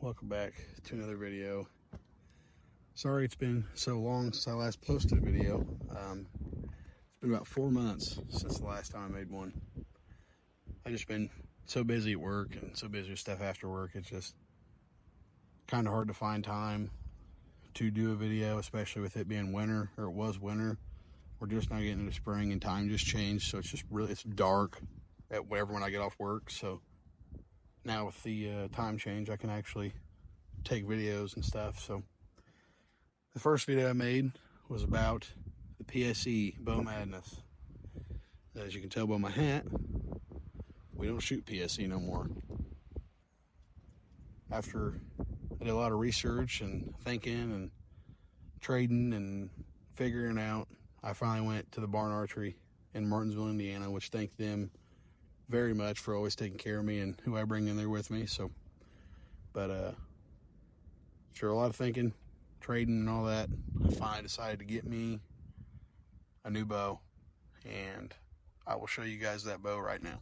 welcome back to another video. Sorry it's been so long since I last posted a video. It's been about 4 months since the last time I made one. I've just been so busy at work and so busy with stuff after work. It's just kind of hard to find time to do a video, especially with it being winter, or it was winter. We're just now getting into spring and time just changed, so it's dark at whatever when I get off work. So now with the time change, I can actually take videos and stuff. So the first video I made was about the PSE Bow Madness. As you can tell by my hat, we don't shoot PSE no more. After I did a lot of research and thinking and trading and figuring out, I finally went to the Barn Archery in Martinsville, Indiana, which thank them very much for always taking care of me and who I bring in there with me. So, but sure, a lot of thinking, trading and all that, I finally decided to get me a new bow, and I will show you guys that bow right now.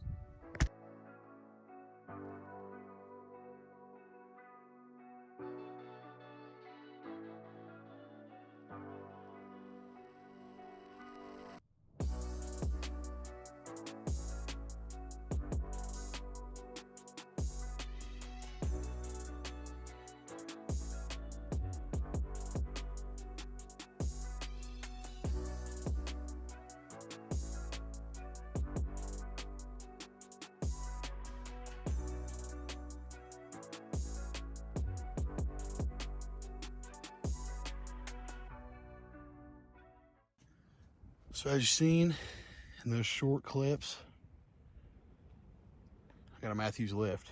So as you've seen in those short clips, I got a Matthews lift.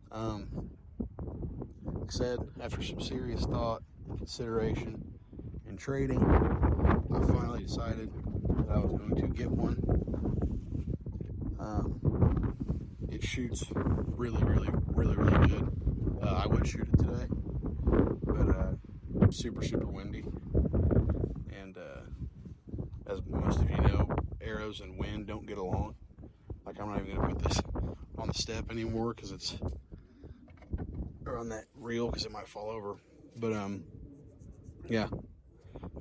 Like I said, after some serious thought, consideration, and trading, I finally decided that I was going to get one. It shoots really good. I would shoot it today, but super windy, and as most of you know, arrows and wind don't get along. Like, I'm not even gonna put this on the step anymore because it's, or on that reel because it might fall over. But yeah,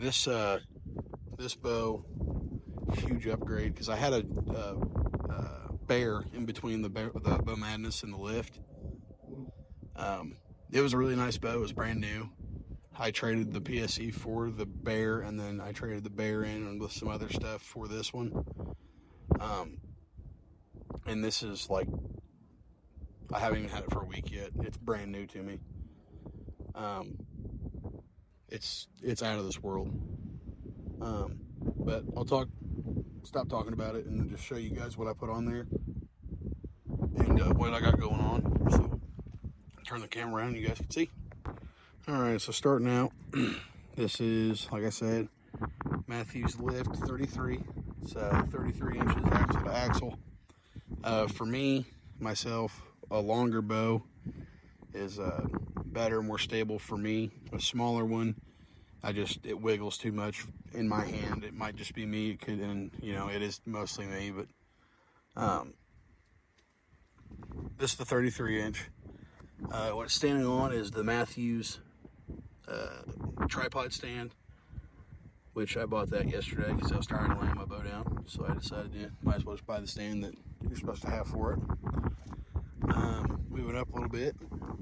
this bow, huge upgrade, because I had a bear in between the Bow Madness and the lift. It was a really nice bow. It was brand new. I traded the PSE for the bear, and then I traded the bear in with some other stuff for this one. And this is like, I haven't even had it for a week yet. It's brand new to me. It's out of this world. But I'll stop talking about it and just show you guys what I put on there and what I got going on. So turn the camera around, you guys can see. All right, so starting out, this is, like I said, Matthews lift 33. It's 33 inches axle to axle. For me, myself, a longer bow is better, more stable for me. A smaller one, it wiggles too much in my hand. It might just be me. It could, and it is mostly me. But this is the 33 inch. What it's standing on is the Matthews tripod stand, which I bought that yesterday because I was tired of laying my bow down. So I decided, might as well just buy the stand that you're supposed to have for it. Moving up a little bit,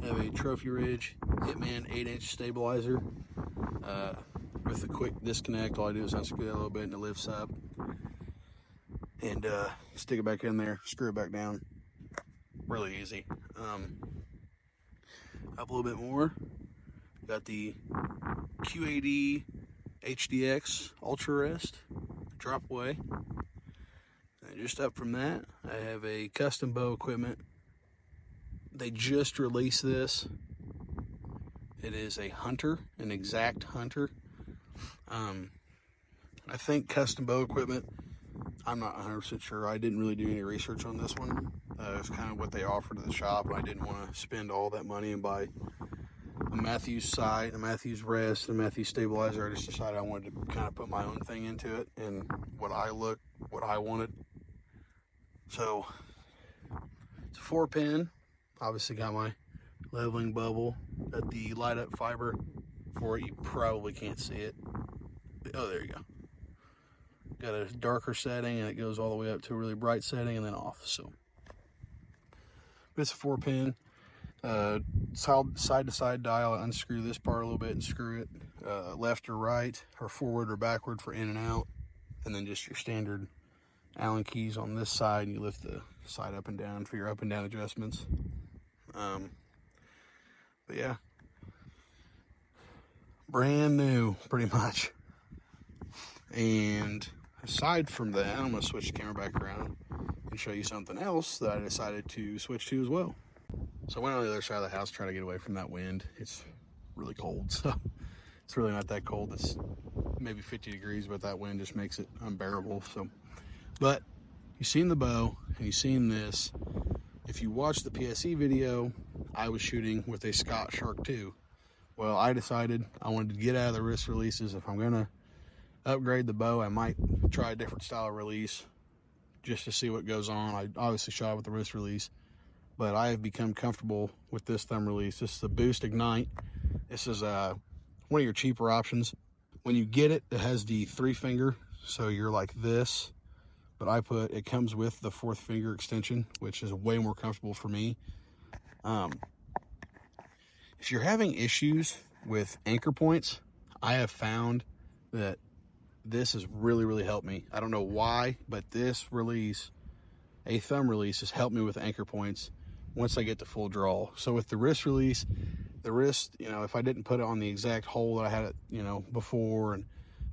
I have a Trophy Ridge Hitman 8-inch stabilizer with a quick disconnect. All I do is unscrew that a little bit and it lifts up, and stick it back in there, screw it back down. Really easy. Up a little bit more, got the Q80 HDX Ultra Rest drop away. And just up from that, I have a custom bow equipment. They just released this. It is a Hunter, an exact Hunter. I think custom bow equipment, I'm not 100% sure. I didn't really do any research on this one. It's kind of what they offered at the shop, and I didn't want to spend all that money and buy a Matthews sight, a Matthews rest, and a Matthews stabilizer. I just decided I wanted to kind of put my own thing into it and what I wanted. So it's a 4-pin. Obviously got my leveling bubble. Got the light up fiber for it. You probably can't see it. Oh, there you go. Got a darker setting, and it goes all the way up to a really bright setting and then off. So it's a 4-pin side to side dial. I unscrew this part a little bit and screw it left or right, or forward or backward for in and out, and then just your standard Allen keys on this side, and you lift the side up and down for your up and down adjustments. But yeah, brand new pretty much. And aside from that, I'm going to switch the camera back around and show you something else that I decided to switch to as well. So I went on the other side of the house trying to get away from that wind. It's really cold, so it's really not that cold. It's maybe 50 degrees, but that wind just makes it unbearable. So, but you've seen the bow and you've seen this. If you watch the PSE video, I was shooting with a Scott Shark 2. Well, I decided I wanted to get out of the wrist releases. If I'm gonna upgrade the bow, I might try a different style of release just to see what goes on. I obviously shot with the wrist release, but I have become comfortable with this thumb release. This is the Boost Ignite. This is one of your cheaper options. When you get it, it has the 3-finger, so you're like this, but it comes with the 4th finger extension, which is way more comfortable for me. If you're having issues with anchor points, I have found that this has really, really helped me. I don't know why, but this release, a thumb release, has helped me with anchor points once I get to full draw. So with the wrist release, the wrist, if I didn't put it on the exact hole that I had it, before, and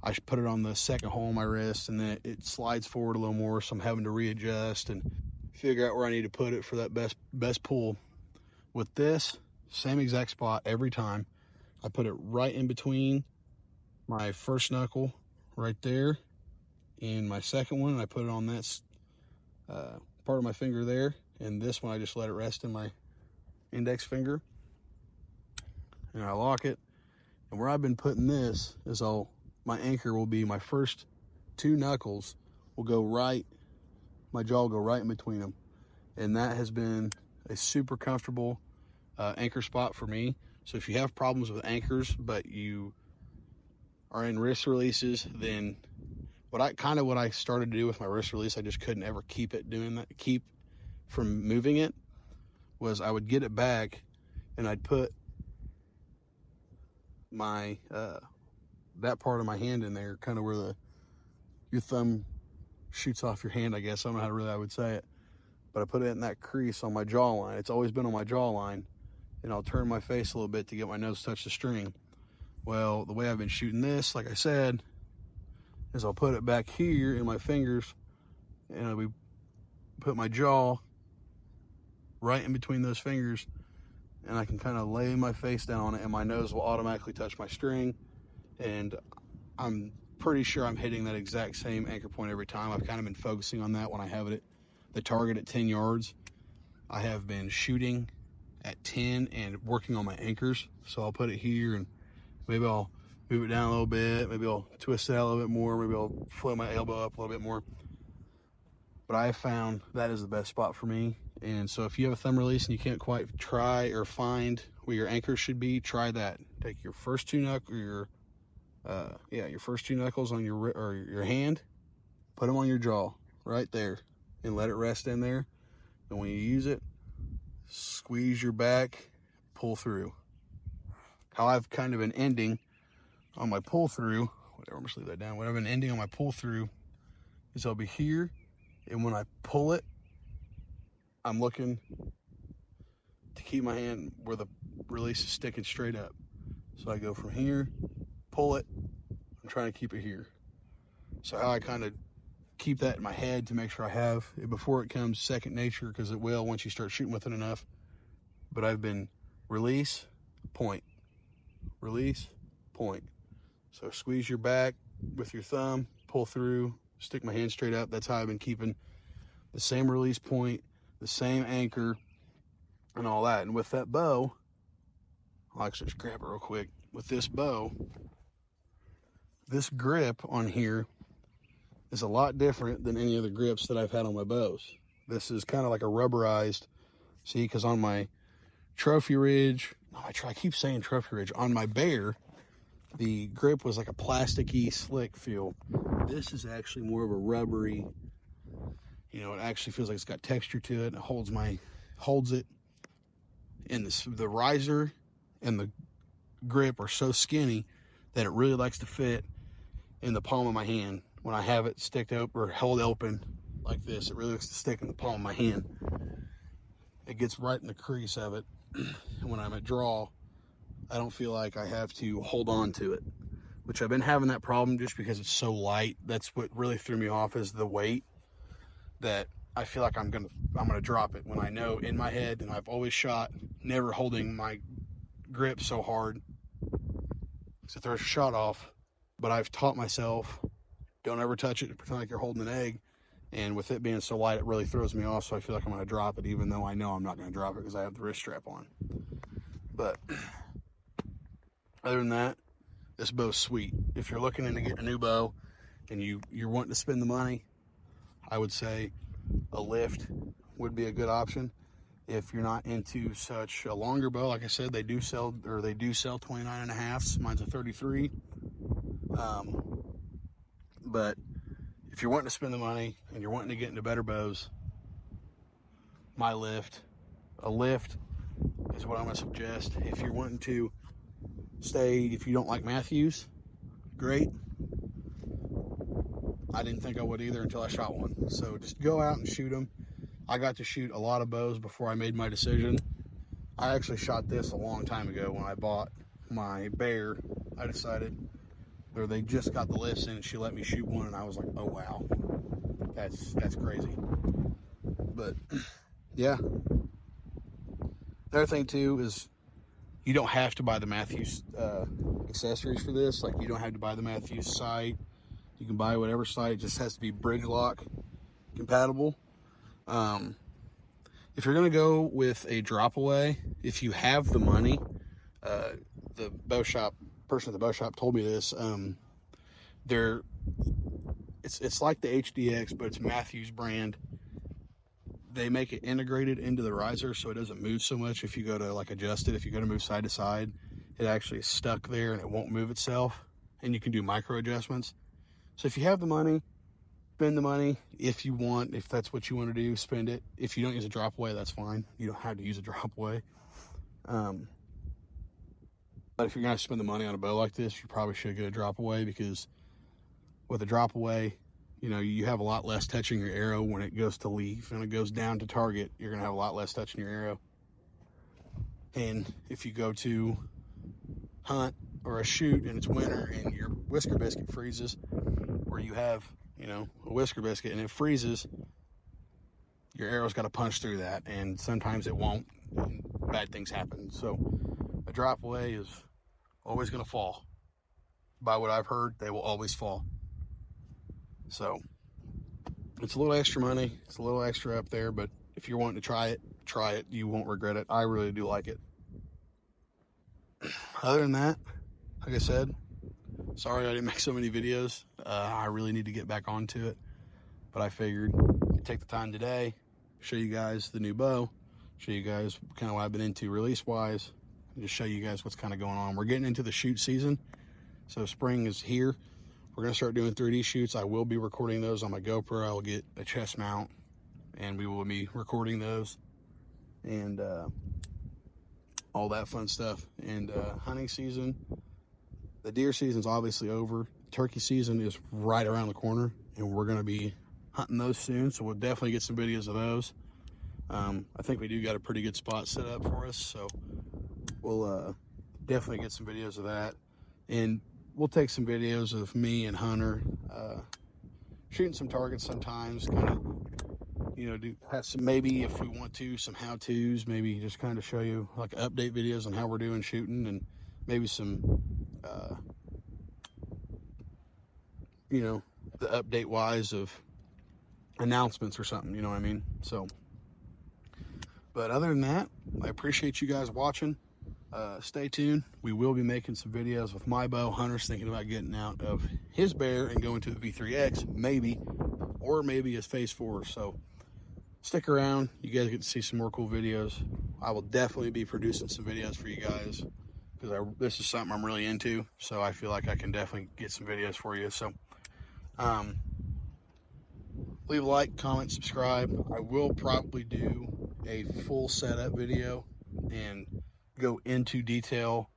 I should put it on the second hole in my wrist, and then it slides forward a little more, so I'm having to readjust and figure out where I need to put it for that best pull. With this, same exact spot every time. I put it right in between my first knuckle right there and my second one, and I put it on that part of my finger there, and this one I just let it rest in my index finger, and I lock it. And where I've been putting this is my anchor will be my first 2 knuckles will go right, my jaw will go right in between them, and that has been a super comfortable anchor spot for me. So if you have problems with anchors but you are in wrist releases, then what I started to do with my wrist release, I just couldn't ever keep from moving it, was I would get it back and I'd put my that part of my hand in there, kind of where your thumb shoots off your hand, I guess. I don't know how I would say it, but I put it in that crease on my jawline. It's always been on my jawline, and I'll turn my face a little bit to get my nose to touch the string. Well, the way I've been shooting this, like I said, is I'll put it back here in my fingers, and I'll put my jaw right in between those fingers, and I can kind of lay my face down on it, and my nose will automatically touch my string, and I'm pretty sure I'm hitting that exact same anchor point every time. I've kind of been focusing on that when I have it the target at 10 yards. I have been shooting at 10 and working on my anchors, so I'll put it here, and maybe I'll move it down a little bit, maybe I'll twist it out a little bit more, maybe I'll float my elbow up a little bit more. But I have found that is the best spot for me. And so if you have a thumb release and you can't quite try or find where your anchor should be, try that. Take your first 2 knuckles, your first 2 knuckles on your hand, put them on your jaw right there, and let it rest in there. And when you use it, squeeze your back, pull through. How I've kind of been ending on my pull through, whatever, I'm just leave that down. What I've been ending on my pull through is I'll be here, and when I pull it, I'm looking to keep my hand where the release is sticking straight up. So I go from here, pull it, I'm trying to keep it here. So how I kind of keep that in my head to make sure I have it before it comes second nature, because it will once you start shooting with it enough. But I've been release, point, release, point. So squeeze your back with your thumb, pull through, stick my hand straight up. That's how I've been keeping the same release point, the same anchor, and all that. And with that bow, I'll actually just grab it real quick. With this bow, this grip on here is a lot different than any other grips that I've had on my bows. This is kind of like a rubberized, see, because on my Trophy Ridge, I keep saying Trophy Ridge. On my Bear, the grip was like a plasticky, slick feel. This is actually more of a rubbery, you know, it actually feels like it's got texture to it. It holds it. And the riser and the grip are so skinny that it really likes to fit in the palm of my hand. When I have it sticked open or held open like this, it really likes to stick in the palm of my hand. It gets right in the crease of it. And when I'm at draw, I don't feel like I have to hold on to it, which I've been having that problem just because it's so light. That's what really threw me off, is the weight, that I feel like I'm gonna drop it, when I know in my head, and I've always shot never holding my grip so hard to throw a shot off, but I've taught myself, don't ever touch it, pretend like you're holding an egg. And with it being so light, it really throws me off, so I feel like I'm going to drop it, even though I know I'm not going to drop it because I have the wrist strap on. But other than that, this bow's sweet. If you're looking into getting a new bow and you're wanting to spend the money, I would say a lift would be a good option. If you're not into such a longer bow, like I said, they do sell 29.5s. Mine's a 33. But if you're wanting to spend the money and you're wanting to get into better bows, a lift is what I'm going to suggest. If you're wanting to if you don't like Matthews, great. I didn't think I would either until I shot one. So just go out and shoot them. I got to shoot a lot of bows before I made my decision. I actually shot this a long time ago when I bought my Bear. I decided, or they just got the lifts in and she let me shoot one, and I was like, oh wow, that's crazy. But yeah, the other thing too is you don't have to buy the Matthews accessories for this. Like, you don't have to buy the Matthews sight. You can buy whatever sight. It just has to be bridge lock compatible. If you're gonna go with a drop away, if you have the money, the bow shop person at the bow shop told me this. It's like the HDX, but it's Matthews brand. They make it integrated into the riser so it doesn't move so much. If you go to like adjust it, if you go to move side to side, it actually is stuck there and it won't move itself, and you can do micro adjustments. So if you have the money, spend the money. If you want, if that's what you want to do, spend it. If you don't use a drop away, that's fine. You don't have to use a drop away. But if you're going to spend the money on a bow like this, you probably should get a drop away, because with a drop away, you know, you have a lot less touching your arrow when it goes to leave and it goes down to target. You're going to have a lot less touching your arrow. And if you go to hunt or a shoot and it's winter and your whisker biscuit freezes, or you have, you know, a whisker biscuit and it freezes, your arrow's got to punch through that, and sometimes it won't, and bad things happen. So a drop away is always going to fall. By what I've heard, they will always fall. So it's a little extra money, it's a little extra up there, but if you're wanting to try it. You won't regret it. I really do like it. Other than that, like I said, sorry I didn't make so many videos. I really need to get back onto it, but I figured I'd take the time today, show you guys the new bow, show you guys kind of what I've been into release wise, and just show you guys what's kind of going on. We're getting into the shoot season, so spring is here. We're going to start doing 3D shoots. I will be recording those on my GoPro. I will get a chest mount, and we will be recording those, and all that fun stuff. And hunting season, the deer season's obviously over. Turkey season is right around the corner, and we're going to be hunting those soon, so we'll definitely get some videos of those. I think we do got a pretty good spot set up for us, so we'll definitely get some videos of that. And we'll take some videos of me and Hunter shooting some targets sometimes, kind of, you know, have some, maybe if we want to, some how-tos, maybe just kind of show you like update videos on how we're doing shooting, and maybe some, you know, the update wise of announcements or something, you know what I mean? So, but other than that, I appreciate you guys watching. Stay tuned. We will be making some videos with my bow. Hunter's thinking about getting out of his Bear and going to the V3X, maybe, or maybe his Phase 4. So stick around. You guys get to see some more cool videos. I will definitely be producing some videos for you guys, because this is something I'm really into, so I feel like I can definitely get some videos for you. So leave a like, comment, subscribe. I will probably do a full setup video and go into detail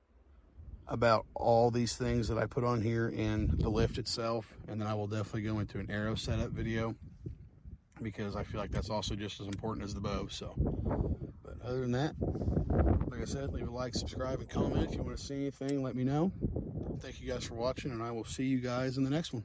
about all these things that I put on here and the lift itself, and then I will definitely go into an arrow setup video, because I feel like that's also just as important as the bow. So, but other than that, like I said, leave a like, subscribe, and comment. If you want to see anything, let me know. Thank you guys for watching, and I will see you guys in the next one.